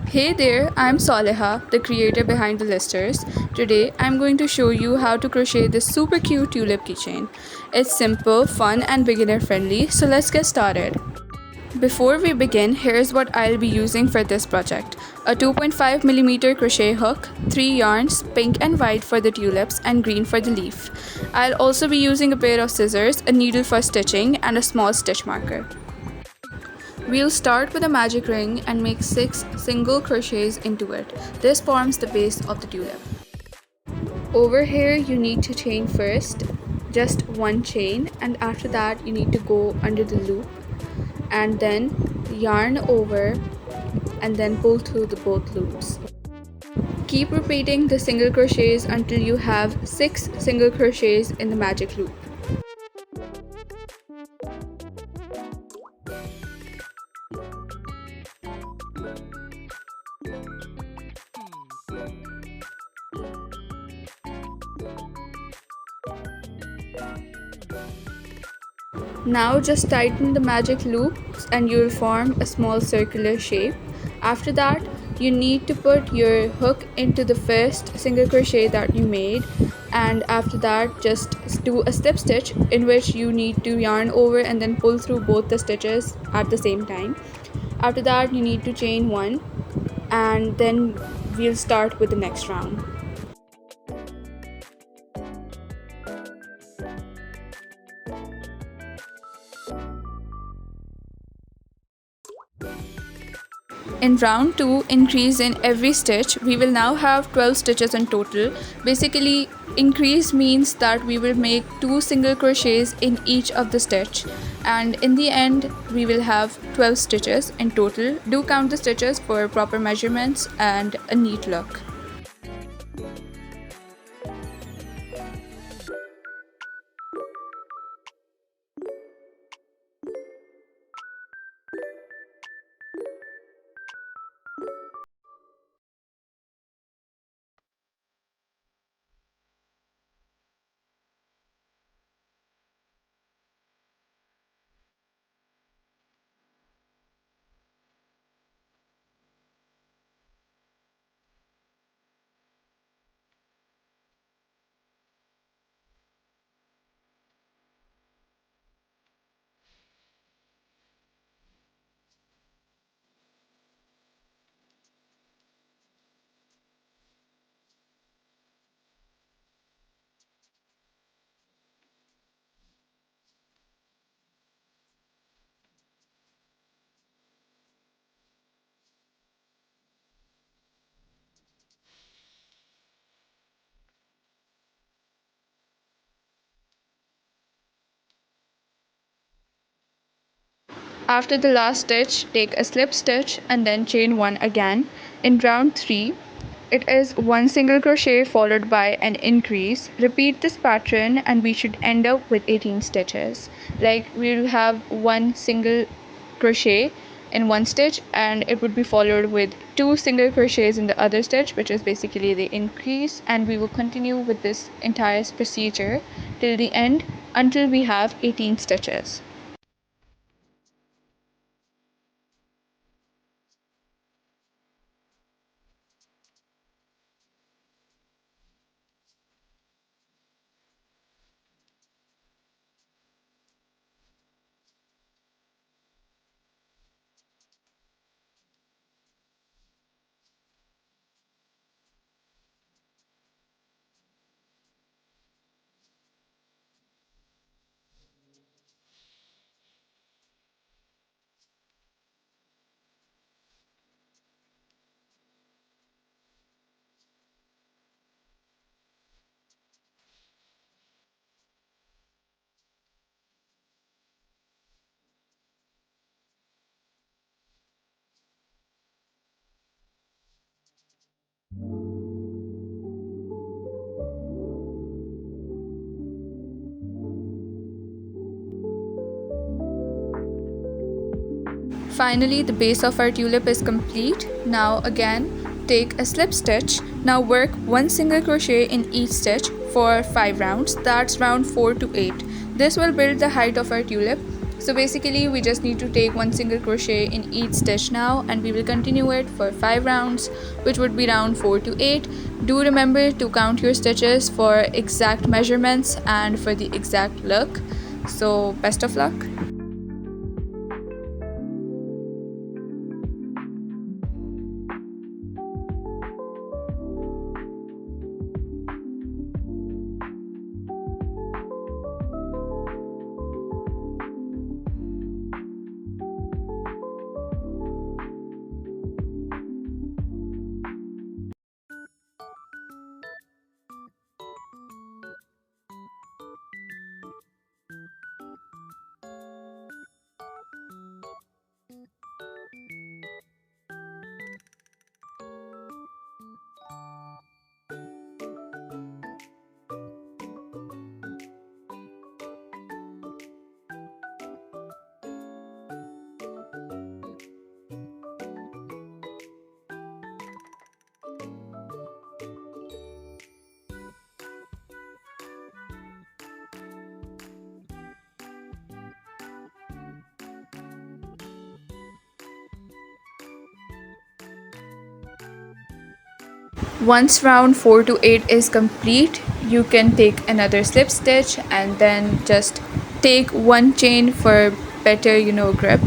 Hey there, I'm Saleha, the creator behind the listers. Today I'm going to show you how to crochet this super cute tulip keychain. It's simple, fun, and beginner friendly, so let's get started. Before we begin, here's what I'll be using for this project: a 2.5mm crochet hook, 3 yarns, pink and white for the tulips, and green for the leaf. I'll also be using a pair of scissors, a needle for stitching, and a small stitch marker. We'll start with a magic ring and make 6 single crochets into it. This forms the base of the tulip. Over here you need to chain first, just one chain, and after that you need to go under the loop and then yarn over and then pull through the both loops. Keep repeating the single crochets until you have 6 single crochets in the magic loop. Now just tighten the magic loops and you will form a small circular shape. After that, you need to put your hook into the first single crochet that you made, and after that just do a slip stitch in which you need to yarn over and then pull through both the stitches at the same time. After that you need to chain one and then we'll start with the next round. In round 2, increase in every stitch. We will now have 12 stitches in total. Basically, increase means that we will make 2 single crochets in each of the stitch, and in the end we will have 12 stitches in total. Do count the stitches for proper measurements and a neat look. After the last stitch, take a slip stitch and then chain one again. In round 3, it is one single crochet followed by an increase. Repeat this pattern and we should end up with 18 stitches. Like, we will have one single crochet in one stitch and it would be followed with 2 single crochets in the other stitch, which is basically the increase, and we will continue with this entire procedure till the end until we have 18 stitches. Finally, the base of our tulip is complete. Now again, take a slip stitch. Now work one single crochet in each stitch for 5 rounds. That's round 4 to 8. This will build the height of our tulip. So basically we just need to take one single crochet in each stitch now, and we will continue it for 5 rounds, which would be round 4 to 8. Do remember to count your stitches for exact measurements and for the exact look. So best of luck. Once round 4 to 8 is complete, you can take another slip stitch and then just take one chain for better grip,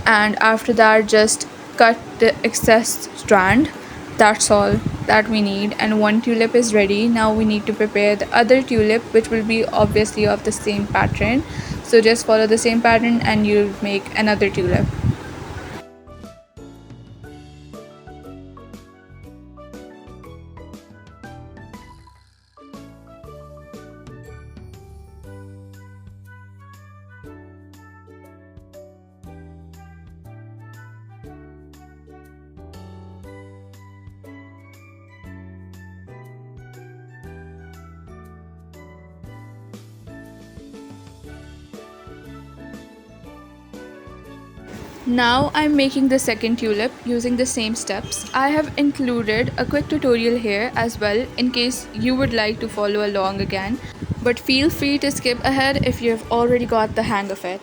and after that just cut the excess strand. That's all that we need, and one tulip is ready. Now we need to prepare the other tulip, which will be obviously of the same pattern. So just follow the same pattern and you'll make another tulip. Now I'm making the second tulip using the same steps. I have included a quick tutorial here as well in case you would like to follow along again, but feel free to skip ahead if you have already got the hang of it.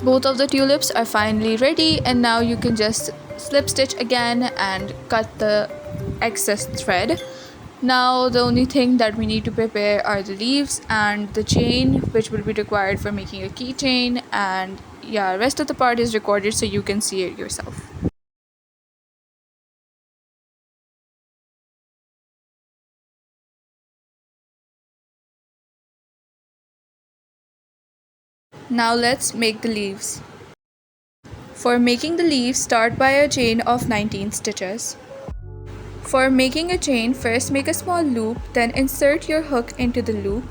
Both of the tulips are finally ready, and now you can just slip stitch again and cut the excess thread. Now the only thing that we need to prepare are the leaves and the chain, which will be required for making a keychain, and yeah, rest of the part is recorded so you can see it yourself. Now let's make the leaves. For making the leaves, start by a chain of 19 stitches. For making a chain, first make a small loop, then insert your hook into the loop,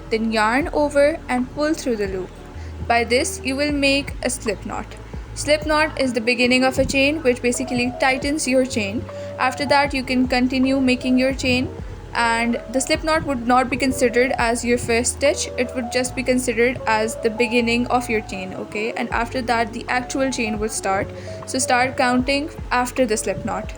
then yarn over and pull through the loop. By this, you will make a slip knot. Slip knot is the beginning of a chain, which basically tightens your chain. After that, you can continue making your chain, and the slip knot would not be considered as your first stitch, it would just be considered as the beginning of your chain, okay? And after that, the actual chain would start. So start counting after the slip knot.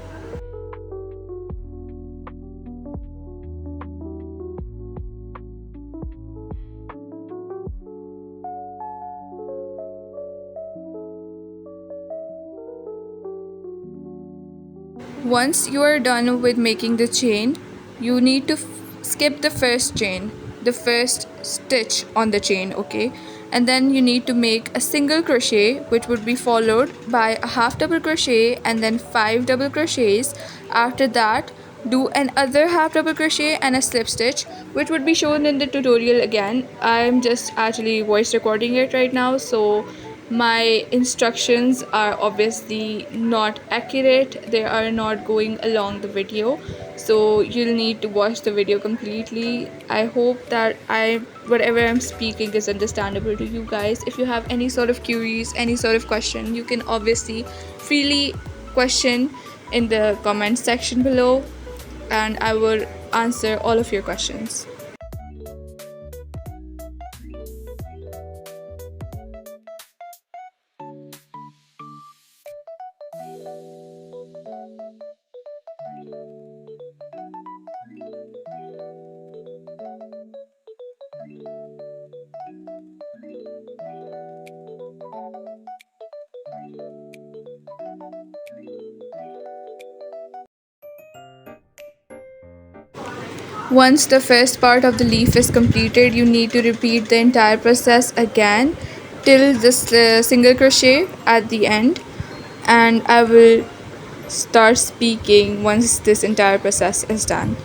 Once you are done with making the chain, you need to skip the first chain, the first stitch on the chain, okay? And then you need to make a single crochet, which would be followed by a half double crochet and then 5 double crochets. After that, do another half double crochet and a slip stitch, which would be shown in the tutorial again. I'm just actually voice recording it right now, so my instructions are obviously not accurate, they are not going along the video, so you'll need to watch the video completely. I hope that whatever I'm speaking is understandable to you guys. If you have any sort of queries, any sort of question, you can obviously freely question in the comment section below, and I will answer all of your questions. Once the first part of the leaf is completed, you need to repeat the entire process again till this single crochet at the end, and I will start speaking once this entire process is done.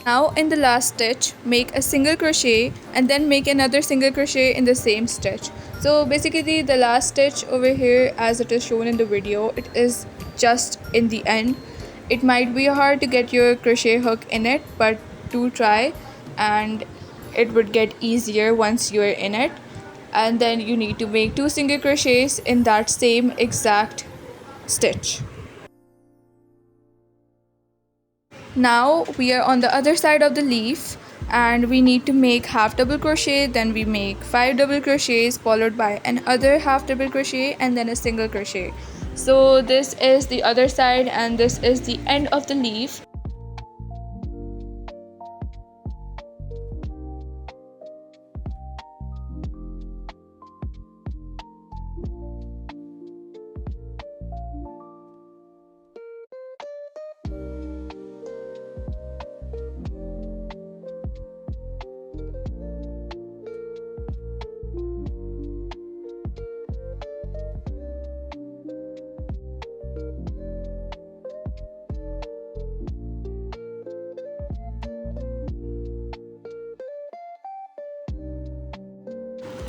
Now in the last stitch, make a single crochet and then make another single crochet in the same stitch. So basically the last stitch over here, as it is shown in the video, it is just in the end. It might be hard to get your crochet hook in it, but do try and it would get easier once you are in it. And then you need to make 2 single crochets in that same exact stitch. Now we are on the other side of the leaf, and we need to make half double crochet, then we make 5 double crochets followed by another half double crochet and then a single crochet. So this is the other side and this is the end of the leaf.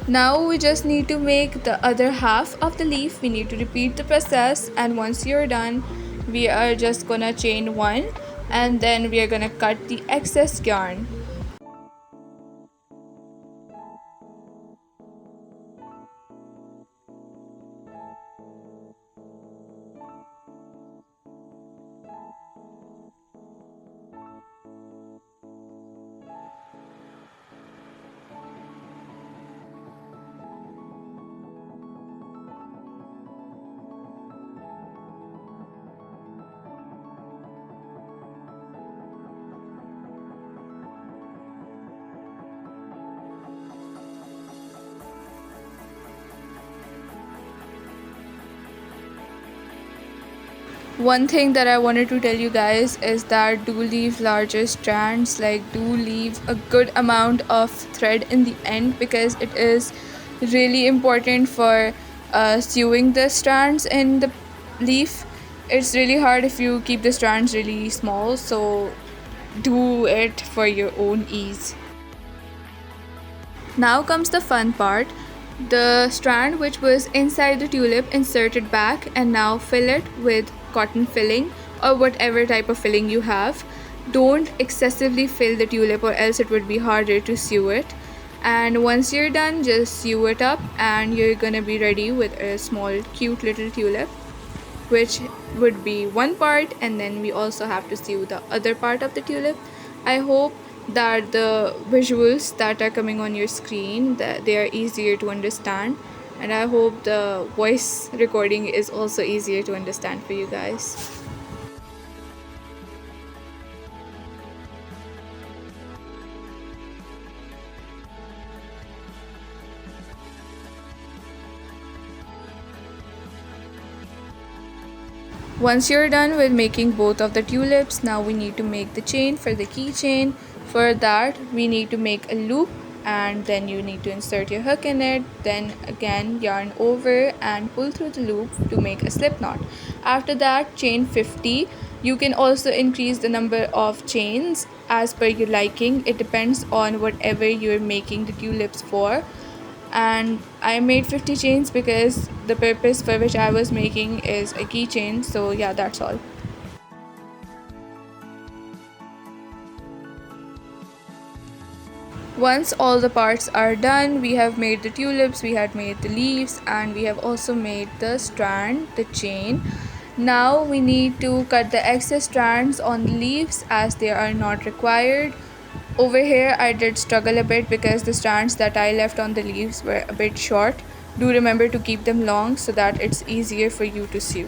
Now we just need to make the other half of the leaf. We need to repeat the process, and once you're done, we are just gonna chain one, and then we are gonna cut the excess yarn. One thing that I wanted to tell you guys is that do leave larger strands, like do leave a good amount of thread in the end, because it is really important for sewing the strands in the leaf. It's really hard if you keep the strands really small, so do it for your own ease. Now comes the fun part. The strand which was inside the tulip, insert it back and now fill it with cotton filling or whatever type of filling you have. Don't excessively fill the tulip or else it would be harder to sew it. And once you're done, just sew it up and you're gonna be ready with a small cute little tulip, which would be one part, and then we also have to sew the other part of the tulip. I hope that the visuals that are coming on your screen, that they are easier to understand, and I hope the voice recording is also easier to understand for you guys. Once you're done with making both of the tulips, now we need to make the chain for the keychain. For that, we need to make a loop, and then you need to insert your hook in it, then again yarn over and pull through the loop to make a slip knot. After that, chain 50. You can also increase the number of chains as per your liking. It depends on whatever you're making the tulips for, and I made 50 chains because the purpose for which I was making is a keychain. So yeah, that's all. Once all the parts are done, we have made the tulips, we had made the leaves, and we have also made the strand, the chain. Now we need to cut the excess strands on the leaves as they are not required. Over here I did struggle a bit because the strands that I left on the leaves were a bit short. Do remember to keep them long so that it's easier for you to sew.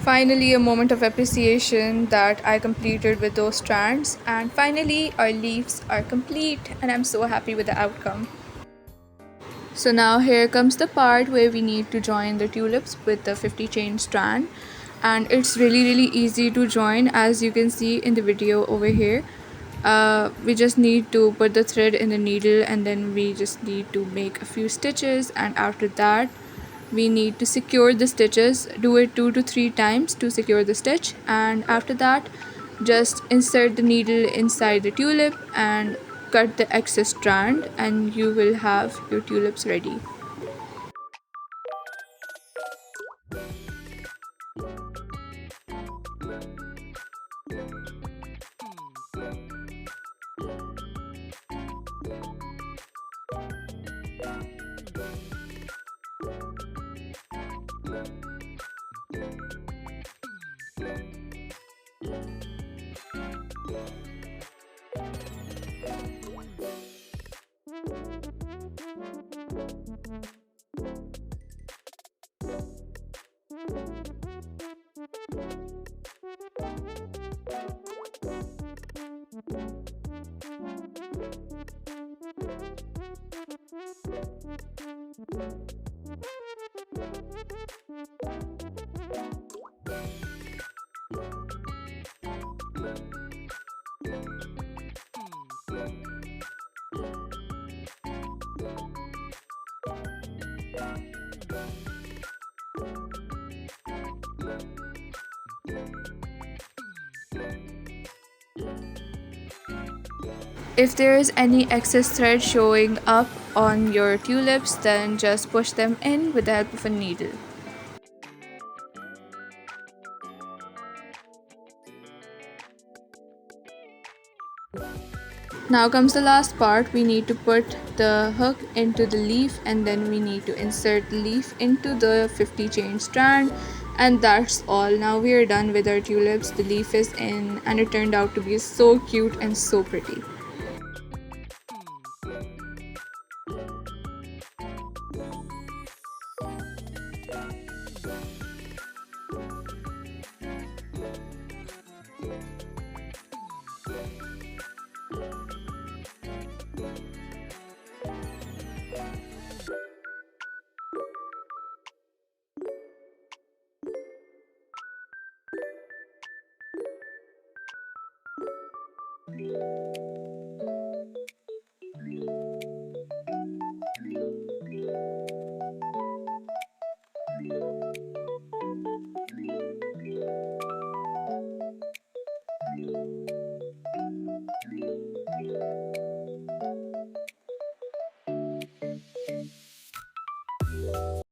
Finally, a moment of appreciation that I completed with those strands, and finally, our leaves are complete, and I'm so happy with the outcome. So now here comes the part where we need to join the tulips with the 50 chain strand, and it's really easy to join, as you can see in the video over here. We just need to put the thread in the needle, and then we just need to make a few stitches, and after that we need to secure the stitches. Do it 2 to 3 times to secure the stitch, and after that just insert the needle inside the tulip and cut the excess strand, and you will have your tulips ready. If there is any excess thread showing up on your tulips, then just push them in with the help of a needle. Now comes the last part. We need to put the hook into the leaf, and then we need to insert the leaf into the 50 chain strand, and that's all. Now we are done with our tulips. The leaf is in, and it turned out to be so cute and so pretty.